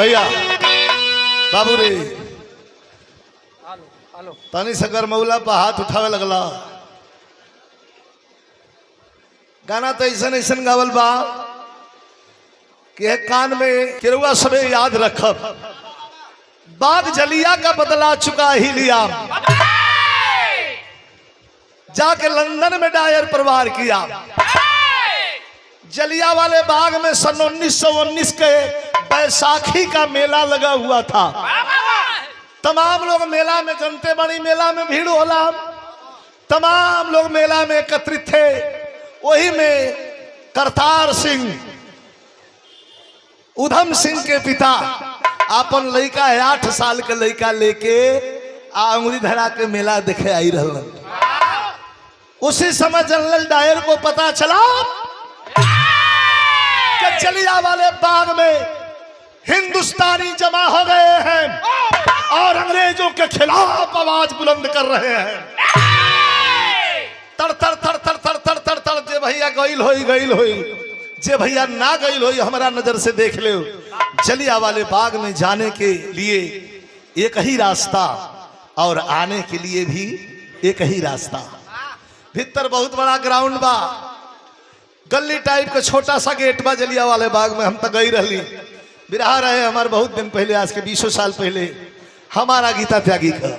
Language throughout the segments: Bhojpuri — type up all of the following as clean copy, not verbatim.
भैया बाबू रे तनी से गरमौला पर हाथ उठावे लगला। गाना तो ऐसा ऐसा गावल बा कि कान में केरुआ सबे याद रखब। बाग जलिया का बदला चुका ही लिया, जाके लंदन में डायर प्रवार किया। जलिया वाले बाग में सन 1919 के बैसाखी का मेला लगा हुआ था। तमाम लोग मेला में जनते बड़ी मेला में भीड़ होला, तमाम लोग मेला में एकत्रित थे। वही में करतार सिंह उधम सिंह के पिता अपन लड़का 8 साल के लड़का लेके अंगुरी धरा के मेला देखे आई रहल। उसी समय जनरल डायर को पता चला कि जलिया वाले बाग में हिंदुस्तानी जमा हो गए हैं और अंग्रेजों के खिलाफ आवाज बुलंद कर रहे हैं। तर तर तर तर तर तर तर तर जे भैया गईल होई जे भैया ना गईल होई हमारा नजर से देख ले। जलिया वाले बाग में जाने के लिए एक ही रास्ता और आने के लिए भी एक ही रास्ता। भीतर बहुत बड़ा ग्राउंड बा, गली टाइप का छोटा सा गेट बा जलिया वाले बाग में। हम तो गई रही बिरहा रहे हमारे बहुत दिन पहले, आज के 20 साल पहले हमारा गीता त्यागी का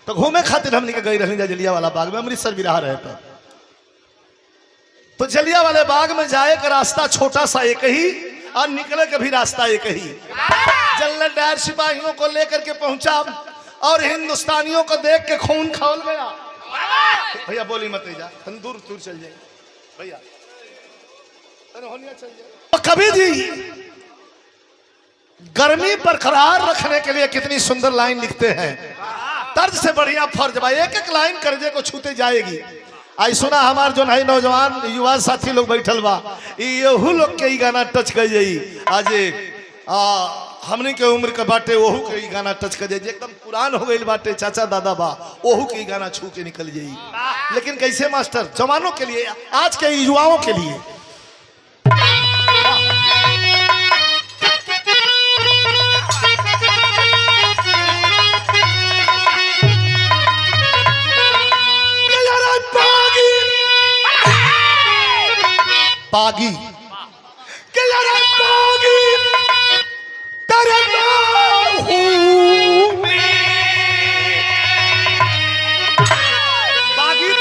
तो घूमे खातिर हमने गई रही जलिया वाला बाग में। अमृतसर बिरहा रहे तो जलिया वाले बाग में जाए का रास्ता छोटा सा एक ही और निकले का भी रास्ता एक ही। जनरल डायर सिपाहियों को लेकर के पहुंचा और हिंदुस्तानियों को देख के खून खौल गया। भैया बोली मत जा, दूर दूर चल जाए भैया, चल जाए। तो कभी जी गर्मी बरकरार रखने के लिए कितनी सुंदर लाइन लिखते हैं, तर्ज से बढ़िया फर्ज भाई। एक एक लाइन कर्जे को छूते जाएगी। आई सुना हमार जो है नौजवान युवा साथी लोग बैठल बा, यहू लोग के गाना टच कर जाई। आज हमने के उम्र के बाटे वहू के गाना टच कर जाई। एकदम पुरान हो गई बाटे चाचा दादा बा वहू के गाना छू के निकल जाई। लेकिन कैसे मास्टर, जवानों के लिए, आज के युवाओं के लिए। बागी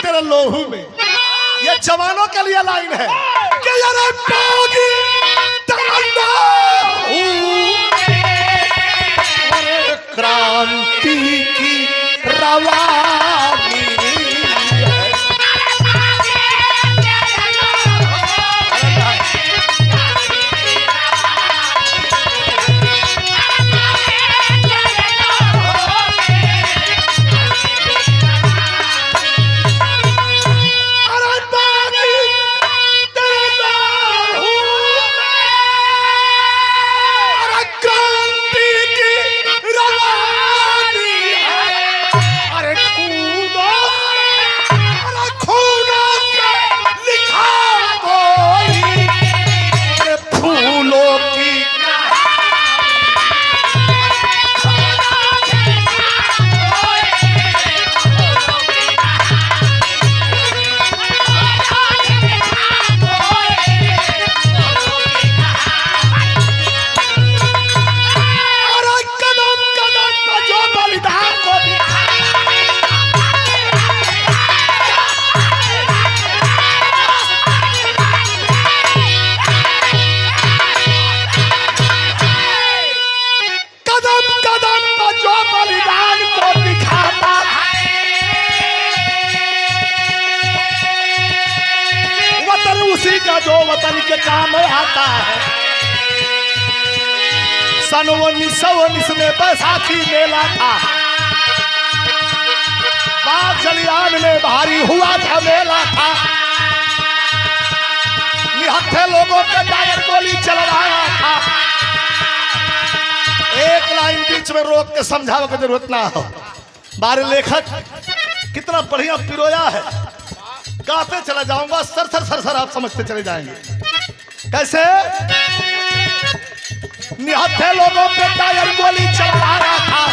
तेरे लोहू में, ये जवानों के लिए लाइन है कि यार बागी तेरे लोहू में क्रांति की रवानी। जो वतन के काम आता है। सन 1919 में बैसाखी मेला था, बाग जलियान में भारी हुआ था मेला था। निहत्थे लोगों पे डायर गोली चलवाया था। एक लाइन बीच में रोक के समझाने की जरूरत ना हो। बारे लेखक कितना बढ़िया पिरोया है, गाते चला जाऊंगा सर सर सर सर, आप समझते चले जाएंगे। कैसे निहत्थे लोगों पे टायर गोली चला रहा था।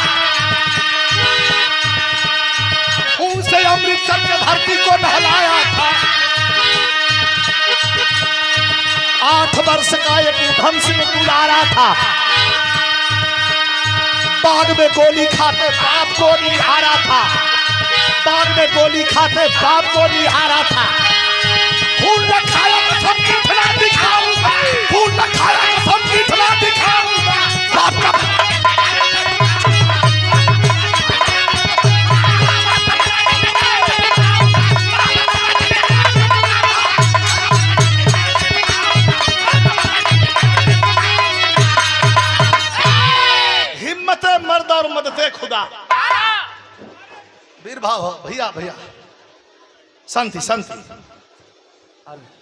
खून से अमृतसर के धरती को नहलाया था। 8 वर्ष का एक उधम सिंह गुजारा था। बाग में गोली खाते बाप को निहारा था। बाग में गोली खाते बाप को निहारा था। खून न खाया कसम कितना दिखाऊंगा। खून न खाया कसम कितना दिखाऊंगा। बाप का हिम्मत मर्द और मदते खुदा। वीर भाव भैया भैया शांति शांति।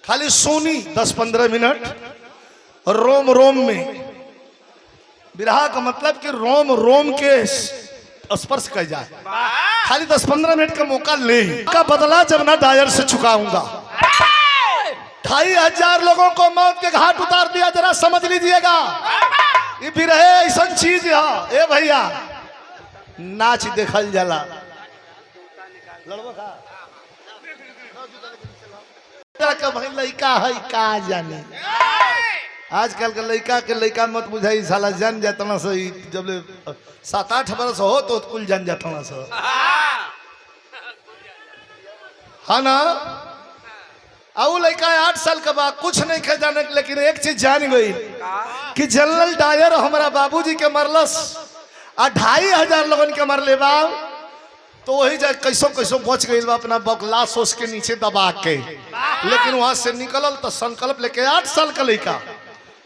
खाली सोनी 10-15 मिनट रोम रोम में विरहा का मतलब कि रोम रोम के स्पर्श कर जाए। खाली 10-15 मिनट का मौका ले का बदला जब ना डायर से चुकाऊंगा। 2500 लोगों को मौत के घाट उतार दिया। जरा समझ लीजिएगा ये विरह ऐसा चीज है। ए भैया नाच देखल जाला भाई लड़का है का जाने। आजकल के लड़का के लड़का मत बुझाई साला जान जाता ना सही। जब 7-8 वर्ष हो तो कुल जान जाता ना सर है ना। आओ लड़का 8 साल का बाद कुछ नहीं खे जाने लेकिन एक चीज जान गई कि जनरल डायर हमारा बाबूजी के मरलस 2500 लोगन के मरले बा। तो वही जा कैसो कैसो बच गई बा अपना बकला सोच के नीचे दबा के। लेकिन वहां से निकलल तो संकल्प लेके 8 साल का लड़का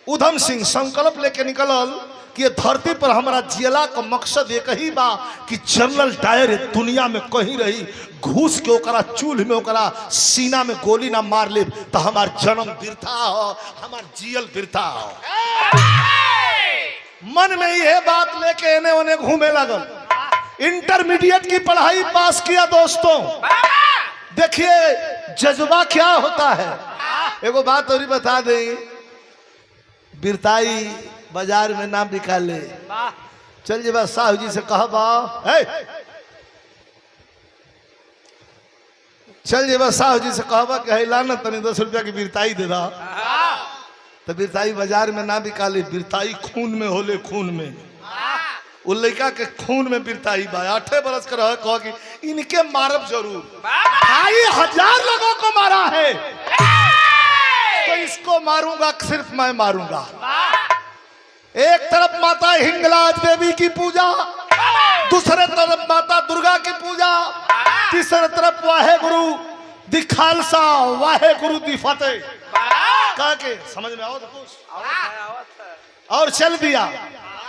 उधम सिंह संकल्प लेके निकलल कि धरती पर हमारा जिला का मकसद एक ही बा कि जनरल डायर दुनिया में कहीं रही घूस के ओकरा चूल्ह में ओकरा सीना में गोली ना मार ले तो हमार जन्म बिरथा हो हमार जियल बिरथा हो। मन में यह बात लेके एने ओने घूमे लगल। इंटरमीडिएट की पढ़ाई पास किया दोस्तों। देखिए जज्बा क्या होता है। एगो बात और बता दें बिरताई बाजार में नाम निकाले चल जे साहू जी से कहबा चल जे साहू जी से कहबा कि लाना तनी 10 रुपया की बिरताई दे दा। तो बिरताई बाजार में ना बिकाले। बिरताई खून में होले खून में। वो लड़का के खून में बिरताई बा। 8 बरस का रह कह कि इनके मारब जरूर। 2500 लोगों को मारा है तो इसको मारूंगा सिर्फ मैं मारूंगा। एक तरफ माता हिंगलाज देवी की पूजा दूसरे तरफ माता दुर्गा की पूजा तीसरे तरफ वाहे गुरु दी खालसा वाहे गुरु दी फतेह कह के समझ में आओ तो कुछ और चल दिया।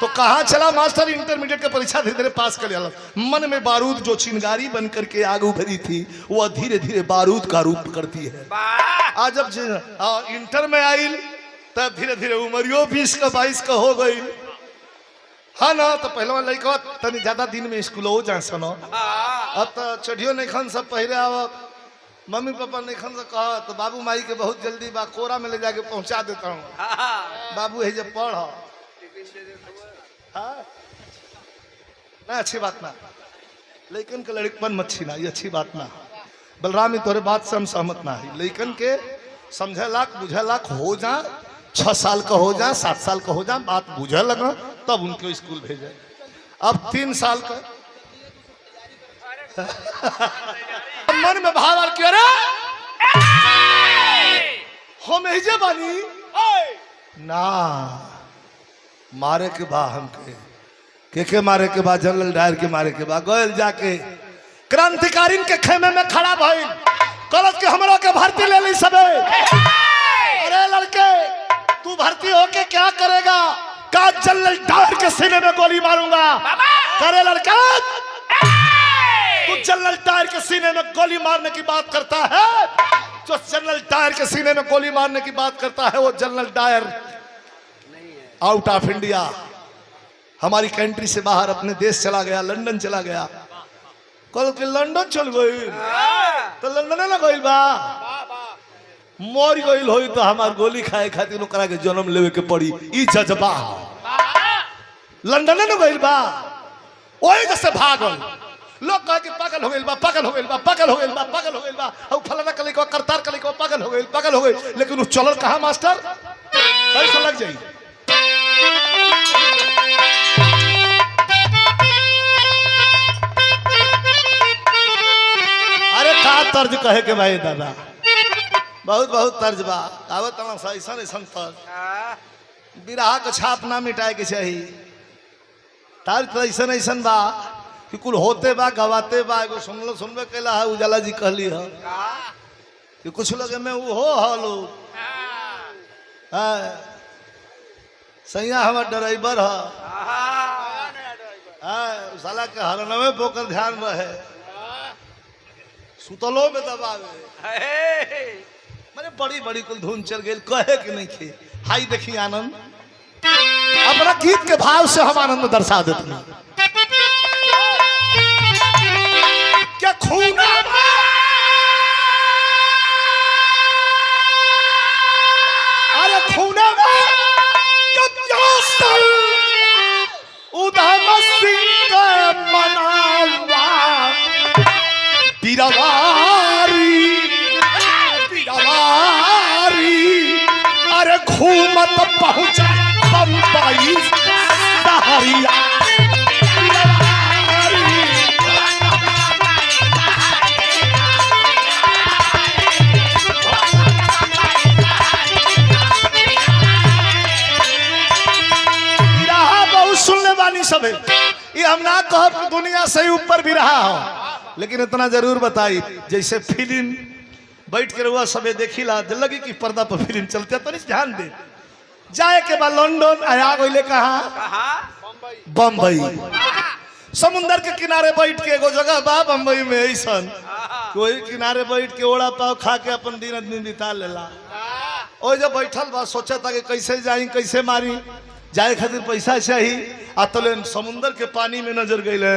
तो कहाँ चला मास्टर इंटरमीडिएट की परीक्षा धीरे धीरे पास कर लिया। मन में बारूद जो चिंगारी बन करके आग उभरी थी वह धीरे धीरे बारूद का रूप करती है। आज जब इंटर में आई तब धीरे धीरे उमरियो 20 का 22 का हो गई है ना। तो पहले लड़का तनी ज्यादा दिन में स्कूल हो जाए सनो। अब तो चढ़ियो नहीं खन सब पहले आवत मम्मी पापा नहीं खन से कहा तो बाबू माई के बहुत जल्दी बा कोरा में ले जाके पहुंचा देता हूँ। बाबू है जब पढ़ ना अच्छी बात ना लेकिन के लड़कपन मत छीना ये अच्छी बात ना। बलरामी तोरे बात से हम सहमत ना है। लेकिन के समझे लाख बुझे लाख हो जा 6 साल का हो जा 7 साल का हो जा बात बुझे लगा तब उनको स्कूल भेजे। अब 3 साल का मन में भाव आ क्यों रे हम हिजे बानी ना मारे के बा हमके के मारे के बाद जनरल डायर के मारे के बाद गोयल जाके क्रांतिकारीन के खेमे में खड़ा भइल कलश के हमरा के भर्ती ले ली सबे। अरे लड़के तू भर्ती होके क्या करेगा? का जनरल डायर के सीने में गोली मारूंगा। करे लड़का तू जनरल डायर के सीने में गोली मारने की बात करता है। जो जनरल डायर के सीने में गोली मारने की बात करता है वो जनरल डायर आउट ऑफ इंडिया हमारी कंट्री से बाहर अपने देश चला गया लंदन चला गया। कल के लंदन चल गई तो लंदन ना गई बा मोर गई हो तो हमार गोली खाए खातिर ओकरा के जन्म लेवे के पड़ी ई जज्बा। लंदन न गइल बा ओही जैसे भागल लोग कहे कि पागल हो गइल बा पागल हो गइल बा पागल हो गइल बा पागल हो गइल बा और फलाना कली को करतार कली को पागल हो गइल लेकिन वो चलल कहां मास्टर कैसे लग जाई अरे का तर्ज कहे के भाई दादा बहुत बहुत तर्ज बा आवत ऐसा ऐसा तर्ज बिरहा के छाप ना मिटाए के चाहिए तर्ज तो ऐसा ऐसा बा कि कुल होते बा गवाते बा एगो सुनबे कैला है उजाला जी कहली है कि कुछ लोग में वो हो लोग सैया हमार ड्राइवर है साला के हरनवे पोकर ध्यान रहे सुतलो में दबावे मैंने बड़ी बड़ी कुल धुन चल गई कहे कि नहीं थे हाई देखी आनंद अपना गीत के भाव से हम आनंद दर्शा देते हैं क्या खूना अरे खूना उधम सिंह का मनावा पीरवारी अरे घूमत पहुंचा बम्बई सहरिया सब ये हम ना कह दुनिया से ऊपर भी रहा हो लेकिन इतना जरूर बताई जैसे फिल्म बैठ के रहुआ सबे देखी ला लगी कि पर्दा पर फिल्म चलते तो नहीं ध्यान दे जाए के बाद लंदन आया गए कहा बम्बई समुंदर के किनारे बैठ के एगो जगह बा बम्बई में ऐसा कोई किनारे बैठ के ओड़ा पाव खा के अपन दिन आदमी बिता लेला ओ जब बैठल बा सोचा था कि कैसे जाई कैसे मारी जाए खातिर पैसा चाहिए आतले समुंदर के पानी में नजर गईले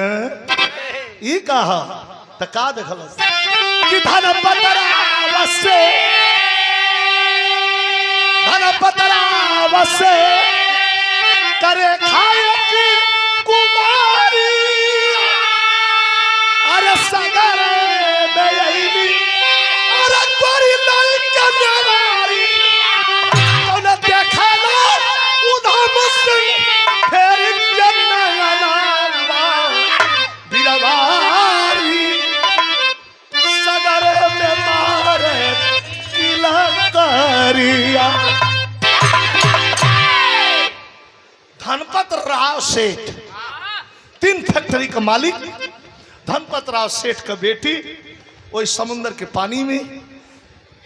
ई कहा त का देखल कि धन पतरा वसे करे खाए की कुमारी अरे सगर में यही अरे कोरी लड़का नवारी तो न देखा लो उधम सिंह फिर बिरवारी सगर में मारे किला करिया धनपत राव सेठ 3 फैक्ट्री का मालिक धनपत राव सेठ का बेटी वही समुंदर के पानी में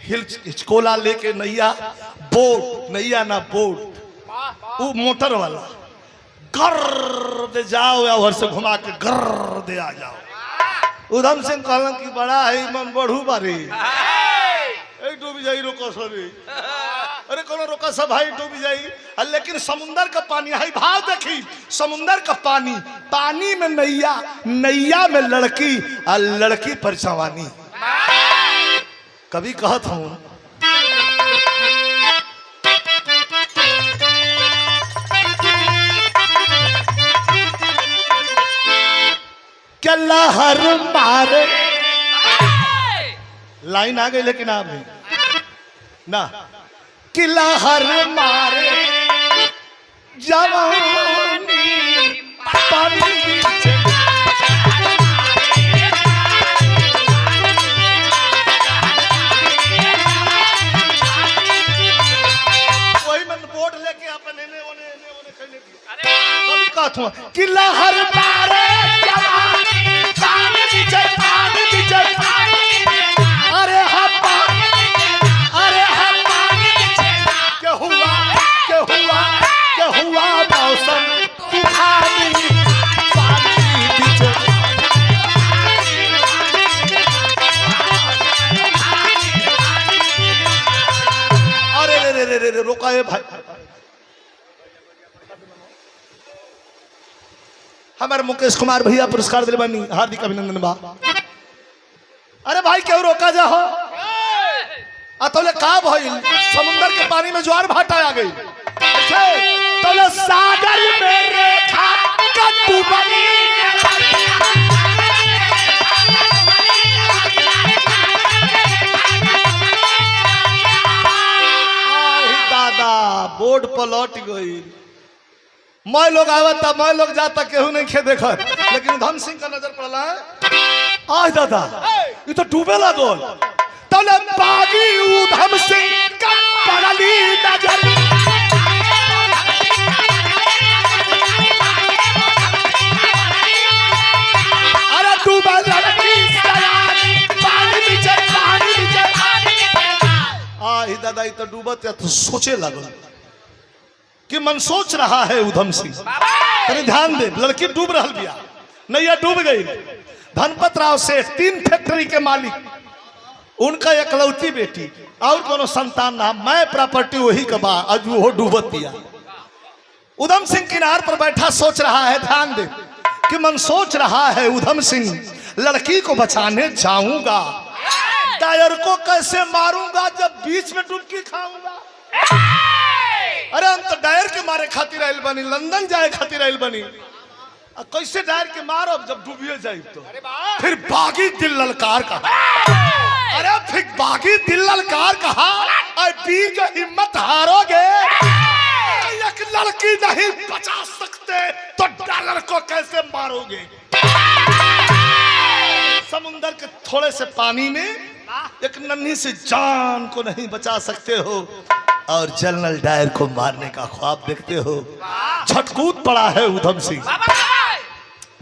हिचकोला लेके नैया ना बोट वो मोटर वाला गर्र दे जाओ या उधर से घुमा के गर्र दे आ जाओ उधम सिंह कहलन कि बड़ा है मन बढ़ू बारी डूबी जाई रोको सभी अरे कोनो रोका सब भाई डूबी जाई लेकिन समुंदर का पानी है भाव देखी समुंदर का पानी में नैया में लड़की और लड़की पर जवानी कभी कहत हूँ क्या लहर मारे लाइन आ गई लेकिन आप ना कि लहर मारे जवानी पानी वही मन बोर्ड लेके अपने कि लहर मारे अरे क्या हुआ मौसम तूफानी अरे रोका है भाई हमारे मुकेश कुमार भैया पुरस्कार दिले बानी हार्दिक अभिनंदन बा अरे भाई क्यों रोका जा हो अतोले का भइल समुंदर के पानी में ज्वार भाटा आ गई तो सागर में रेखा कद्दू बनी दादा बोर्ड पलट गई। मैं लोग आवता मैं लोग जाता केहू नहीं खे देखत, लेकिन उधम सिंह का नजर पड़ला है। आज दादा ये तो डूबे लागल। तले बागी उधम सिंह का पड़ली नजर। अरे डूबा लड़की पानी नीचे पानी नीचे। आई दादा ये तो डूबत या तो सोचे लागल कि मन सोच रहा है उधम सिंह। अरे ध्यान दे, लड़की डूब रहा बिया, नैया डूब गई। धनपत राव सेठ 3 फैक्ट्री के मालिक, उनका एकलौती बेटी और कोनो संतान ना, मैं प्रॉपर्टी वही का बा, आज वो डूबत दिया। उधम सिंह किनार पर बैठा सोच रहा है, ध्यान दे कि मन सोच रहा है उधम सिंह लड़की को बचाने जाऊंगा, टायर को कैसे मारूंगा जब बीच में डुबकी खाऊंगा। अरे हम तो डायर के मारे खातिर आइल बनी, लंदन जाए खातिर आइल बनी, कैसे डायर के मारो जब डूबिए जाए तो। फिर बागी दिल ललकार कहा, अरे फिर बागी दिल ललकार कहा, पीर जो हिम्मत हारोगे, एक लड़की नहीं बचा सकते तो डॉलर को कैसे मारोगे। समुंदर के थोड़े से पानी में एक नन्ही सी जान को नहीं बचा सकते हो और जनरल डायर को मारने का ख्वाब देखते हो। झटकूद पड़ा है उधम सिंह।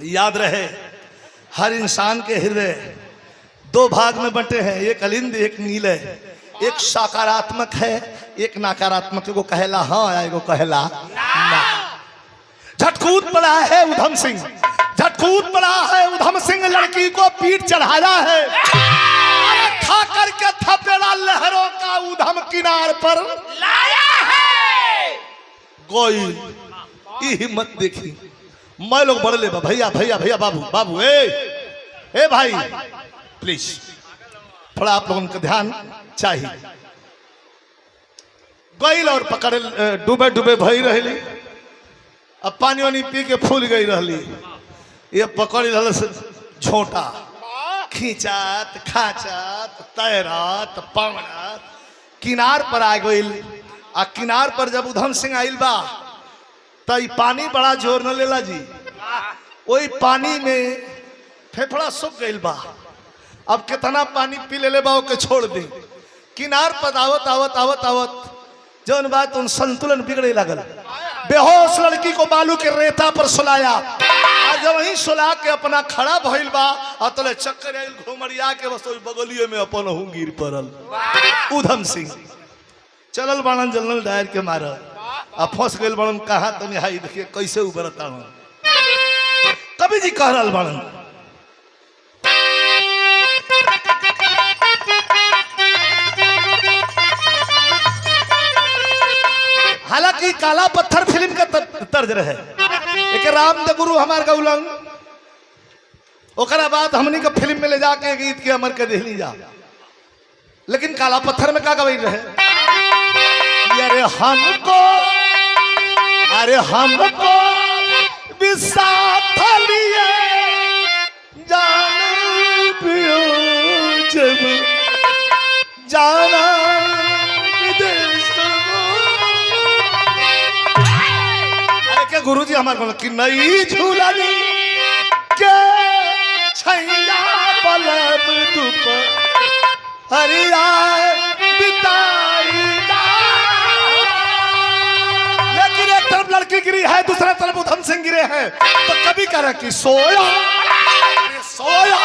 याद रहे, हर इंसान के हृदय 2 भाग में बंटे हैं, एक अलिंद एक नीले, एक सकारात्मक है एक नकारात्मक। एगो कहेला हाँ, एगो कहेला ना। झटकूद पड़ा है उधम सिंह, झटकूद पड़ा है उधम सिंह, लड़की को पीठ चढ़ाया है, खा करके थपेड़ा लहरों का उधम किनार पर लाया है। कोई हिम्मत देखी, मैं लोग बड़े ले भैया भैया भैया बाबू बाबू ए भाई प्लीज थोड़ा आप लोगों का ध्यान चाहिए। गईल और पकड़ डूबे डूबे भई रही, अब पानी वानी पी के फूल गई रही, ये पकड़ रहा झोंटा, खींचत खाचत तैरत पवड़त किनार पर आ गईल। आ किनार पर जब उधम सिंह आइल बा तो पानी बड़ा जोर न लेला जी, वही पानी में फेफड़ा सूख गईल बा। अब कितना पानी पी ले बा के छोड़ दी। किनार पर आवत आवत आवत आवत जौन बात उन संतुलन बिगड़े लगल। बेहोश लड़की को बालू के रेता पर सुलाया, जब वहीं सुला के अपना खड़ा भइल बा अतले चक्कर आइल घुमरिया के बस बगलिए में अपन हूं गिर पड़ल। उधम सिंह चलल बाणन जनरल डायर के मारल, अब फंस गए बाणन। कहा तो निहाई देखिए कैसे उबरता हूं। कवि जी कह रहा बाणन, हालांकि काला पत्थर फिल्म का तर्ज रहे, लेकिन राम दे गुरु हमार गौलन ओकरा बाद हमनी का फिल्म में ले जाके गीत के अमर के देहली जा। लेकिन काला पत्थर में का गवई रहे, अरे हमको विसाथ लिए जान पियो जब जाना के गुरुजी हमारे को कि नई झूलनी के छैया बलब दुप हरिया बिताई। लेकिन एक तरफ लड़की गिरी है, दूसरा तरफ उधम सिंह गिरे हैं, तो कभी कह रहा कि सोया सोया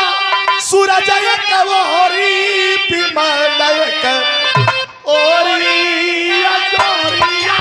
सूरज कवोरी पिमलयक ओरिया जोरिया।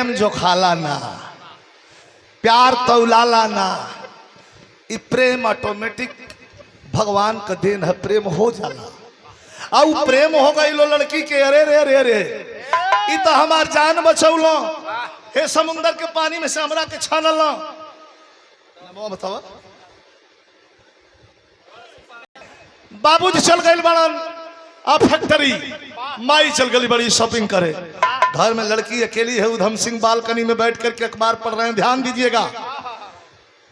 प्रेम जो खाला ना, प्यार तौलाला ना, ये प्रेम ऑटोमेटिक भगवान का देन है, प्रेम हो जाला। और प्रेम हो गई लो लड़की के, अरे रे रे रे ये तो हमार जान बचौलो, हे समुंदर के पानी में से हमरा के छानल। बताओ बाबूजी चल गए बड़न आ फैक्ट्री, माई चल गई बड़ी शॉपिंग करे, घर में लड़की अकेली है। उधम सिंह बालकनी में बैठ करके अखबार पढ़ रहे हैं। ध्यान दीजिएगा,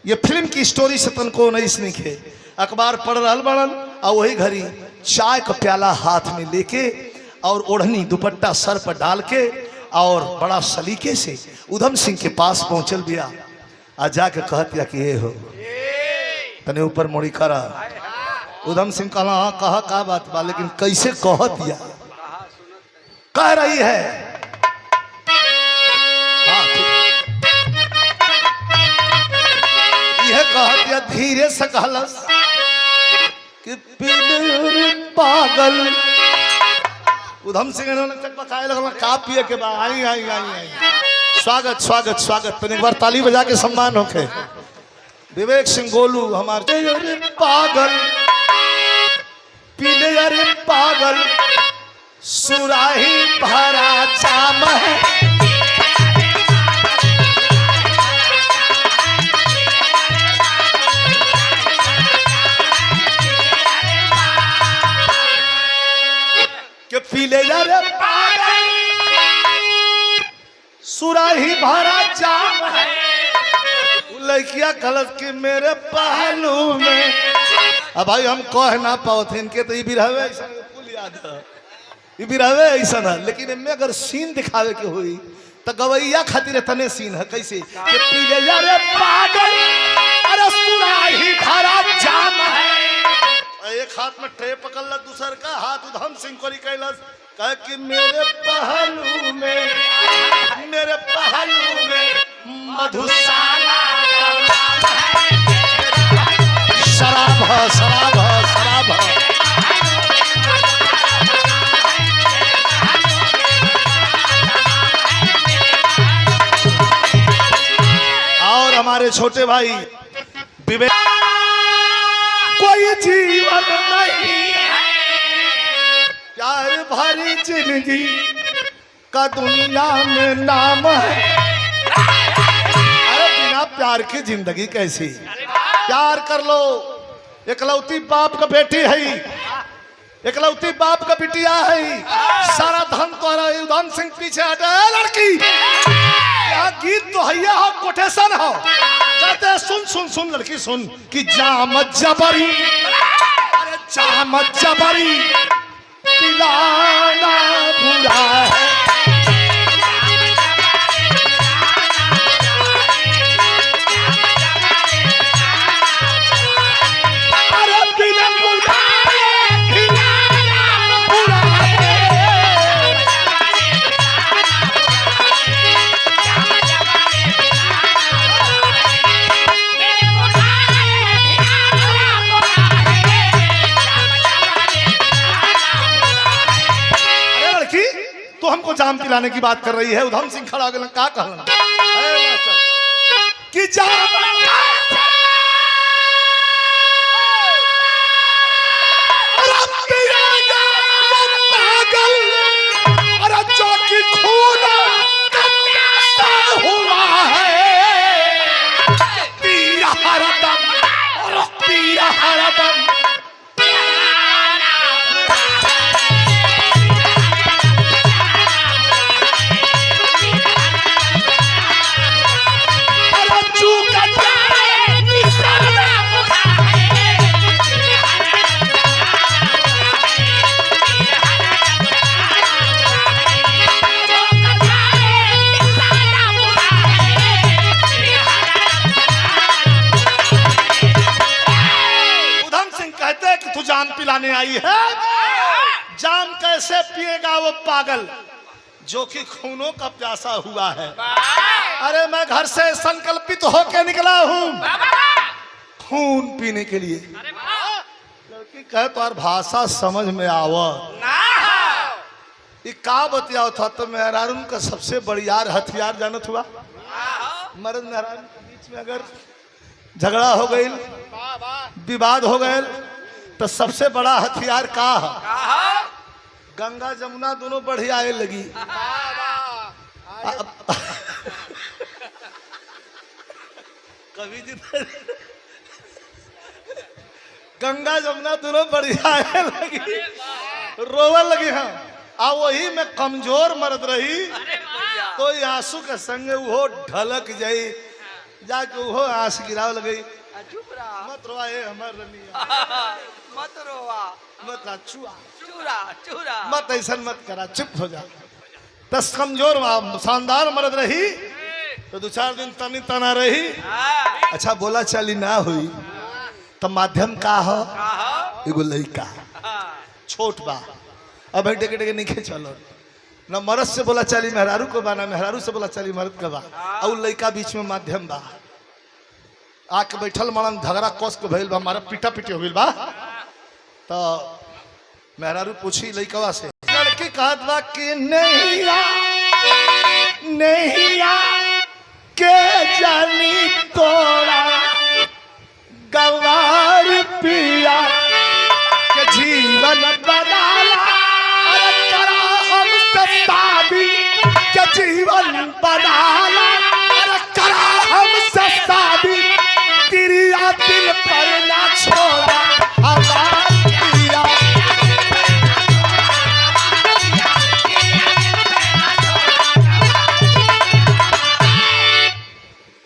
ये फिल्म की स्टोरी से तनको नहीं सीखे। अखबार पढ़ रहा बड़न और वही घड़ी चाय का प्याला हाथ में लेके और ओढ़नी दुपट्टा सर पर डाल के और बड़ा सलीके से उधम सिंह के पास पहुंचल बिया। आ जाके कहतिया कि ये हो तने ऊपर मोड़ी करा। उधम सिंह कहला हाँ कहा का बात बा, लेकिन कैसे कहतिया कह रही है। यह कहतिया धीरे से कहलस कि पागल। उधम सिंह इन्होंने चकपकाए लगल का पिए के बाद आई आई आई आई स्वागत स्वागत स्वागत। तो एक बार ताली बजा के सम्मान होके। विवेक सिंह गोलू हमारे पागल पीले अरे पागल सुराही भरा जाम है। कि पीले अरे पागल सुराही भरा जाम है। लड़किया गलत कि मेरे पहलू में। अब भाई हम कह ना पाओ थे इनके तो ये भी रहवे ऐसा कुल याद है, ये भी रहवे ऐसा ना, लेकिन इनमें अगर सीन दिखावे के हुई तो गवैया खातिर तने सीन है। कैसे कि पीले यारे पागल अरे सुराही भरा जाम है। एक हाथ में ट्रे पकड़ ला, दूसर का हाथ उधम सिंह को कैलस कह कि मेरे पहलू में मधुशाला शराब है शराब है शराब है। और हमारे छोटे भाई विवेक कोई जीवन नहीं है प्यार भरी जिंदगी का दुनिया में नाम है। अरे बिना प्यार की जिंदगी कैसी, प्यार कर लो। एकलौती बाप का बेटी है, एकलौती बाप का बिटिया है, सारा धन तो उधम सिंह पीछे हटे। लड़की यहाँ गीत तो हैया हो, कोटेशन हो, कहते सुन सुन सुन लड़की सुन कि जाम जबरी अरे जाम जबरी पिलाना बुरा है। हमको जाम पिलाने की बात कर रही है। उधम सिंह खड़ा गया का कहना कि जाम पागल अरे जो कि खून हुआ है पीरा हरदम और पीरा हरदम। जाम पिलाने आई है। जाम कैसे पिएगा वो पागल जो कि खूनों का प्यासा हुआ है। अरे मैं घर से संकल्पित होकर निकला हूँ खून पीने के लिए। लड़की कहे तो यार भाषा समझ में आवा ये का बतियाओ था तो मेहरारून का सबसे बढ़ियार हथियार जानत हुआ। मर्द मेहरारून के बीच में अगर झगड़ा हो गई, विवाद हो गए, तो सबसे बड़ा हथियार का है? गंगा जमुना दोनों बढ़िया आए लगी। कवि जी गंगा जमुना दोनों बढ़िया आए लगी, रोवे लगी। हाँ, आ वही में कमजोर मर्द रही तो आंसू के संगे वो ढलक जाई, जाके वो आंस गिराव लगी। मत रोआ ए हमर रनिया, मत रोवा, मत चुआ चूरा चूरा, मत ऐसा मत करा, चुप हो जा। दस कमजोर शानदार मर्द रही तो 2-4 दिन तनी तना रही। अच्छा बोला चाली ना हुई तो माध्यम का हो, एगो लड़का छोट बा, अब डेके डेके नहीं चलो न मर्द से बोला चाली मेहरारू को बा, ना मेहरारू से बोला चाली मर्द का बा, और लड़का बीच में माध्यम बा। आके बैठल मरन झगड़ा कस के भइल बा, हमारा पीटा पीटी हो गइल बा। तो मेहरारू पूछी लड़कवा से, लड़की कहत बा कि नैया नैया के जानी तोड़ा गवार पिया के जीवन बनाला, अरे करा हमसे शादी के जीवन बनाला, अरे करा हमसे शादी क्रिया दिल पर ना छोड़ा हमार पिया।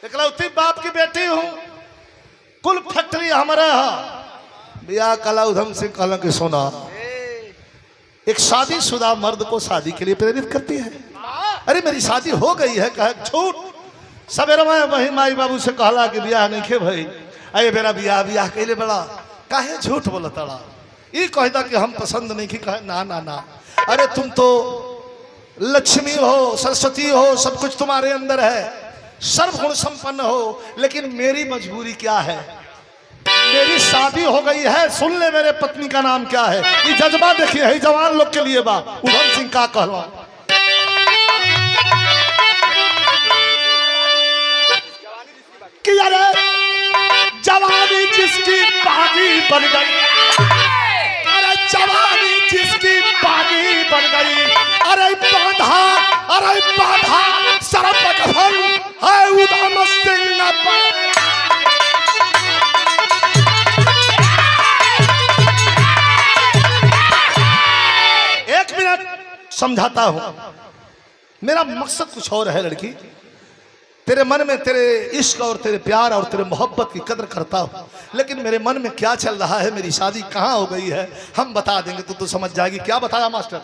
इकलौती बाप की बेटी हूँ, कुल फैक्ट्री हमारा है। बिया कला उधम सिंह कहला के सोना एक शादीशुदा मर्द को शादी के लिए प्रेरित करती है। अरे मेरी शादी हो गई है, कहे झूठ। सवेरे में वही माई बाबू से कहला कि बियाह नहीं खे भाई, अरे मेरा बियाह कैले बड़ा, काहे झूठ बोला तड़ा। ये कहता कि हम पसंद नहीं की, कहे ना ना ना, अरे तुम तो लक्ष्मी हो, सरस्वती हो, सब कुछ तुम्हारे अंदर है, सर्वगुण संपन्न हो, लेकिन मेरी मजबूरी क्या है, मेरी शादी हो गई है, सुन ले मेरे पत्नी का नाम क्या है। ये जज्बा देखिए है जवान लोग के लिए बा। उधम सिंह का कहला कि अरे जवानी जिसकी बागी बन गई, अरे जवानी जिसकी बागी बन गई, अरे बाधा सरप कफन है उधम सिंह पर। एक मिनट समझाता हूं, मेरा मकसद कुछ और है। लड़की तेरे मन में तेरे इश्क और तेरे प्यार और तेरे मोहब्बत की कदर करता हूं, लेकिन मेरे मन में क्या चल रहा है, मेरी शादी कहां हो गई है, हम बता देंगे तो तू समझ जाएगी। क्या बताया मास्टर?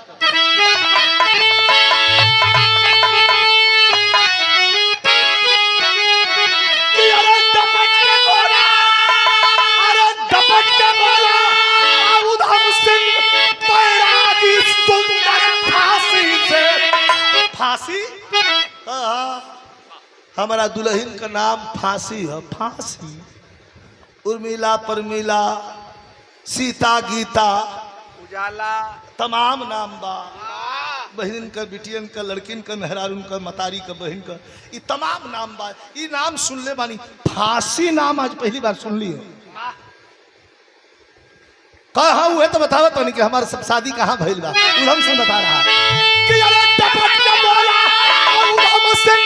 फांसी? हमारा दुल्हन का नाम फांसी है, फांसी। उर्मिला, परमिला, सीता, गीता, उजाला, तमाम नाम बा। बहन का, बिटियन का, लड़किन का, मेहरारून का, मतारी का, बहन का, ये तमाम नाम बा। ये नाम सुन ले बानी, फांसी नाम आज पहली बार सुन ली है। कहा हुए तो बतावा तो नहीं कि हमारा सब शादी कहाँ भइल बा। उधम सिंह बता रहा कि अरे टपक के बोला उधम सिंह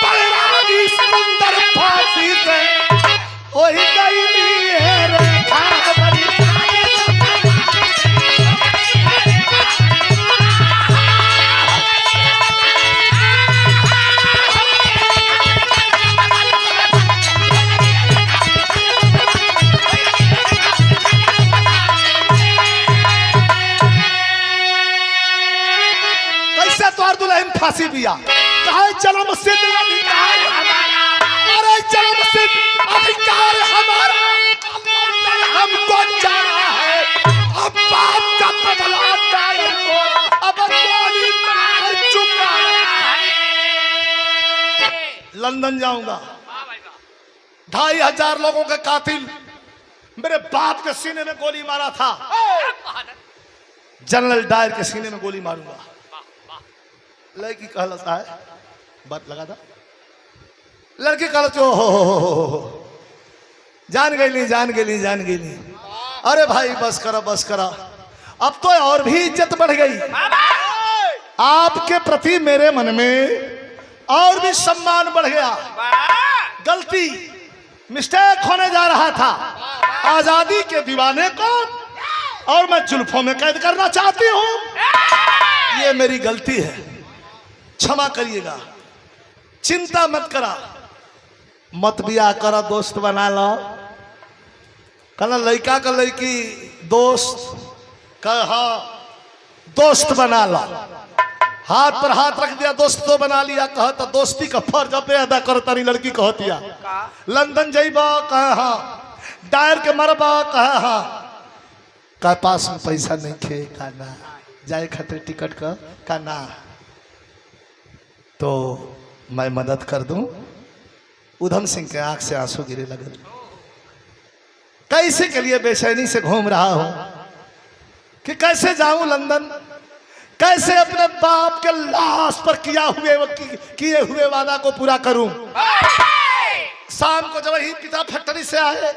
बैरागी सुंदर फांसी से वही गई है रे भाग बड़ी। दुल्हन फांसी दिया, कहे जन्म सिद्ध अधिकार हमारा, अरे जन्म सिद्ध अधिकार हमारा, हमको जाना है, अब बाप का बदला डाले को, अब गोली मार चुका है। लंदन जाऊंगा, 2500 लोगों के कातिल मेरे बाप के सीने में गोली मारा था, जनरल डायर के सीने में गोली मारूंगा। लड़की कहल है बात लगा था लड़की कहल हो जान गई। अरे भाई बस करा अब तो और भी इज्जत बढ़ गई आपके प्रति मेरे मन में और भी सम्मान बढ़ गया। गलती मिस्टेक होने जा रहा था आजादी के दीवाने को और मैं जुल्फों में कैद करना चाहती हूं। ये मेरी गलती है, क्षमा करिएगा। चिंता मत करा, मत बिया करा, दोस्त बना लो। कहना लड़का का लड़की दोस्त कहा दोस्त बना लो। हाथ पर हाथ रख दिया, दोस्त तो बना लिया। कहा तो दोस्ती का फर्ज अपने अदा करो। तारी लड़की कहतिया लंदन जाइबा, कहा डायर के मरबा, कहा का पास में पैसा नहीं थे, का ना जाए खातिर टिकट का ना, तो मैं मदद कर दूं। उधम सिंह के आंख से आंसू गिरे लगे। कैसे के लिए बेचैनी से घूम रहा हूं कि कैसे जाऊं लंदन, कैसे अपने बाप के लाश पर किए हुए वादा को पूरा करूं। शाम को जब ही पिता फैक्ट्री से आए,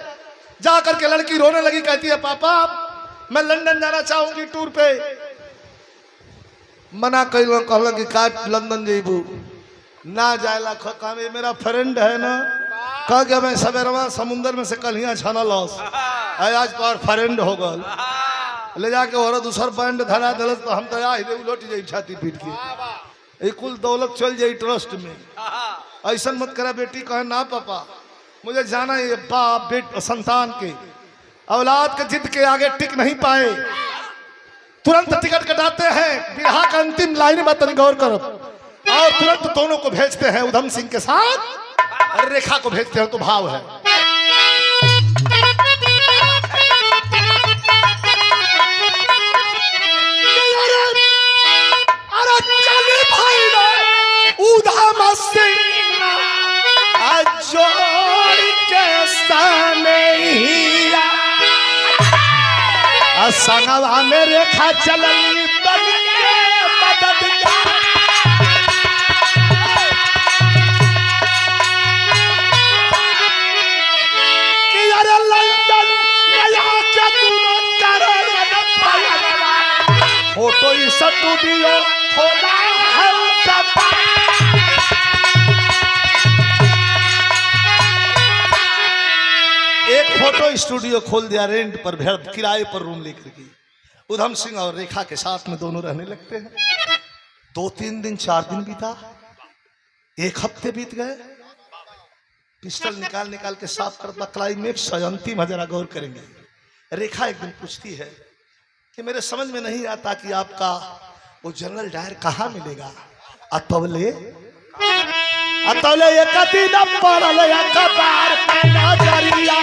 जाकर के लड़की रोने लगी, कहती है पापा मैं लंदन जाना चाहूंगी टूर पे। मना कहल कि का लंदन जेबू ना जाएला, कहा मेरा फ्रेंड है ना, कह गया मैं सवेरवा समुंदर में से कलियां छाना लॉस आज तो फ्रेंड हो गल, ले जाके और दूसर बैंड धरा दिल तो हम तो उलट जाई छाती पीट के, कुल दौलत चल जाई ट्रस्ट में। ऐसा मत करा बेटी। कहे ना पापा मुझे जाना है, बाप बेट संतान के औलाद के जिद के आगे टिक नहीं पाए, तुरंत टिकट कटाते हैं। बिरहा का अंतिम लाइन में तनी गौर करो, और तुरंत दोनों को भेजते हैं उधम सिंह के साथ और रेखा को भेजते हैं। तो भाव है अरे चले भाई उधम सिंह जोड़ के संगवा में रेखा चलली बन के मददगार। कि अरे लंदन नया क्या तूने करे फोटो स्टूडियो खोला है एक फोटो स्टूडियो खोल दिया रेंट पर, किराए पर रूम लेकर के। उधम सिंह और रेखा के साथ में दोनों रहने लगते हैं। 2-3 दिन 4 दिन बीता, 1 हफ्ते बीत गए। पिस्टल निकाल के साफ करता क्लाइमेक्स अंतिम जरा गौर करेंगे। रेखा एक दिन पूछती है कि मेरे समझ में नहीं आता कि आपका वो जनरल डायर कहाँ मिलेगा। अतवले एक दिन पड़ल कपार पे नजरिया,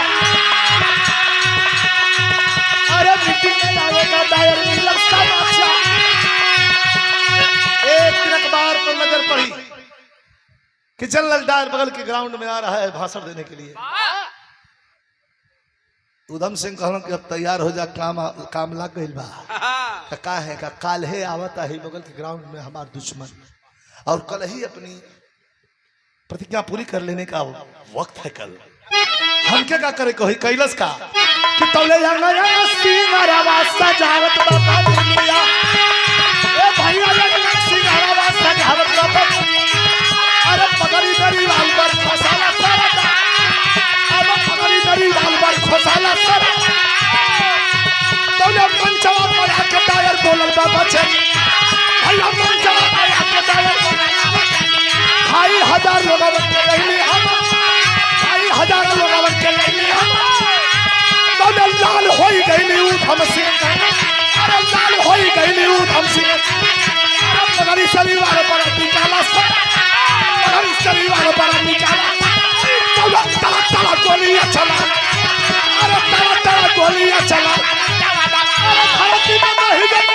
अरे डायर मिलल समाचार। एक दिन अखबार पर नजर पड़ी कि जनरल डायर बगल के ग्राउंड में आ रहा है भाषण देने के लिए। उधम सिंह कहला कि अब तैयार हो जा, काम लग गई बा। का है का काल है आवता है बगल के ग्राउंड में हमार दुश्मन, और कल ही अपनी प्रतिज्ञा पूरी कर लेने का वक्त है। कल हम क्या करे कोई कैलस का कि तौले सजावत बाबा दुनिया, ए भैया सजावत बाबा, अरे पगड़ी दरी लाल पर खोसाला सरदा, अरे पगड़ी दरी लाल पर खोसाला सरदा। तौले पंचवा पर आके टायर बोलल बाबा छे, भैया पंचवा पर आके टायर बोलल ढाई हजार लोग के रहली हम, 2,500 लोग के रहली हम। तौले लाल होई गईली उधम सिंह, अरे लाल होई गईली उधम सिंह। अरे पगड़ी शरीवार पर निकाला सर, पगड़ी शरीवार पर निकाला। तौले तड़ा गोलियां चला, अरे तड़ा गोलियां चला। अरे भारती में नहीं गई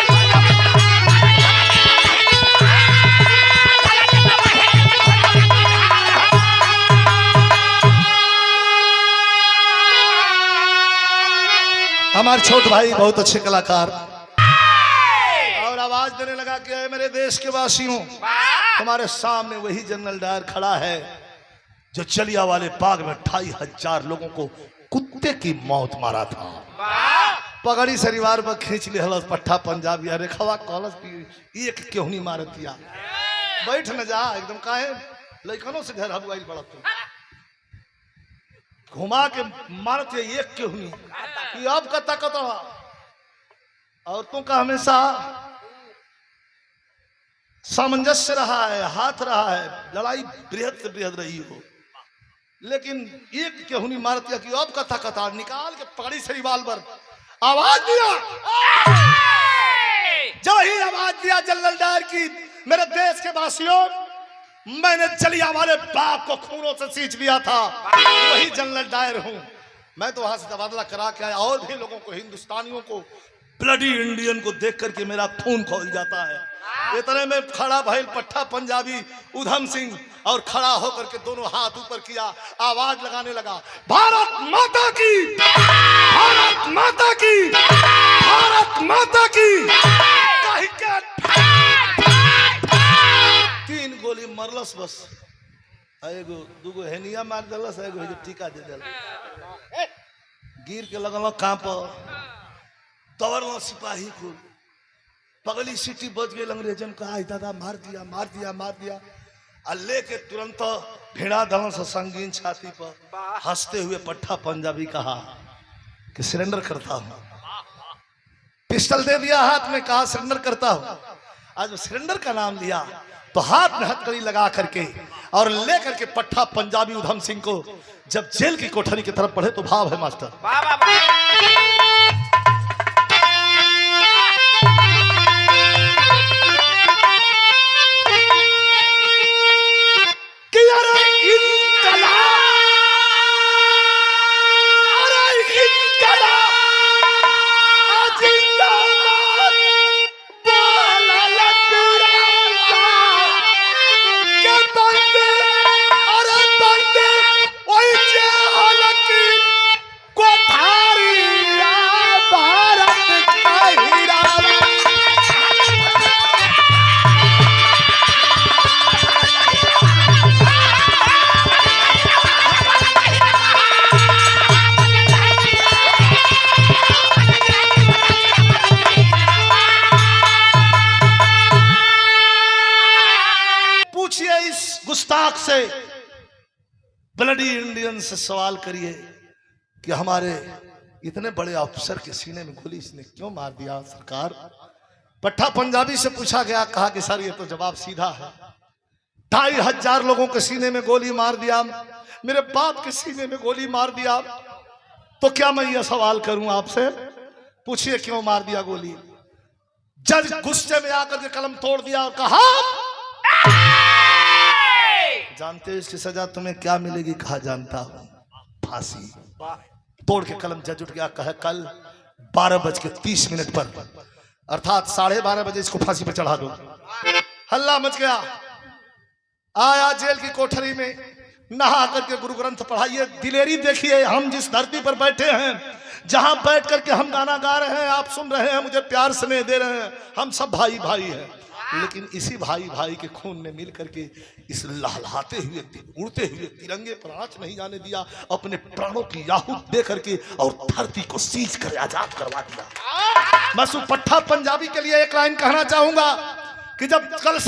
हमारे छोट भाई बहुत अच्छे कलाकार, और अब आवाज देने लगा कि ऐ मेरे देश के वासियों, तुम्हारे सामने वही जनरल डायर खड़ा है जो जलियांवाले बाग में 2500 लोगों को कुत्ते की मौत मारा था। पगड़ी सरिवार पर खींच ले हलस पट्टा पंजाबी, अरे खवा कॉलस की एक क्यों नहीं मार दिया। बैठ न जा एकदम काहे लइकनों से घर हबुआई पड़ा तू घुमा के मारते एक क्यों नहीं कि अब का ताकत औरतों का हमेशा सामंजस्य रहा है, हाथ रहा है, लड़ाई बृहद से बृहद रही हो, लेकिन एक क्यों नहीं मारती कि अब का ताकत निकाल के पगड़ी सरिवाल पर आवाज दिया। जब ही आवाज दिया जनरल डायर की, मेरे देश के वासियों, मैंने जलियांवाले बाग को खूनों से सींच लिया था, वही जनरल डायर हूं। मैं तो वहां से तबादला करा के आया, और भी लोगों को, हिंदुस्तानियों को, ब्लडी इंडियन को देख करके मेरा खून खौल जाता है। इतने में खड़ा भइल पट्टा पंजाबी उधम सिंह, और खड़ा होकर के दोनों हाथ ऊपर किया, आवाज लगाने लगा, भारत माता की, भारत माता की, भारत माता की। 3 गोली मरलस बस, एगो दूगो हेनिया मार दिलस, एगो टीका दे दिल, गिर के लगल कांप, दौड़ल सिपाही को, पगली सीटी बच गई, अंग्रेजन कहा दादा मार दिया मार दिया मार दिया, और लेके तुरंत भिड़ा दल से संगीन छाती पर, हंसते हुए पट्टा पंजाबी कहा कि सरेंडर करता हूं। पिस्टल दे दिया हाथ में, कहा सरेंडर करता हूं। आज सरेंडर का नाम लिया तो हाथ में हथकड़ी लगा करके और लेकर के पट्टा पंजाबी उधम सिंह को जब जेल की कोठरी की तरफ बढ़े तो भाव है मास्टर, गुस्ताख से, ब्लडी इंडियन से सवाल करिए कि हमारे इतने बड़े अफसर के सीने में गोली इसने क्यों मार दिया सरकार। पट्टा पंजाबी से पूछा गया, कहा कि सर ये तो जवाब सीधा है, 2500 लोगों के सीने में गोली मार दिया, मेरे बाप के सीने में गोली मार दिया, तो क्या मैं ये सवाल करूं आपसे, पूछिए क्यों मार दिया गोली। जज गुस्से में आकर के कलम तोड़ दिया और कहा, जानते हो इसकी सजा तुम्हें क्या मिलेगी। कहा जानता हूं, फांसी। तोड़ के कलम जज उठ गया, कहा कल 12:30 पर अर्थात 12:30 बजे इसको फांसी पर चढ़ा दो। हल्ला मच गया, आया जेल की कोठरी में, नहा करके गुरु ग्रंथ पढ़ाइए। दिलेरी देखिए, हम जिस धरती पर बैठे हैं, जहां बैठ करके हम गाना गा रहे हैं, आप सुन रहे हैं, मुझे प्यार स्नेह दे रहे हैं, हम सब भाई भाई हैं, लेकिन इसी भाई भाई के खून ने मिल करके इस लहलहाते हुए उड़ते हुए तिरंगे पर आंच नहीं जाने दिया, अपने प्राणों की याहूत दे करके और धरती को सींच कर आजाद करवा दिया। मैं पट्टा पंजाबी के लिए एक लाइन कहना चाहूंगा कि जब कल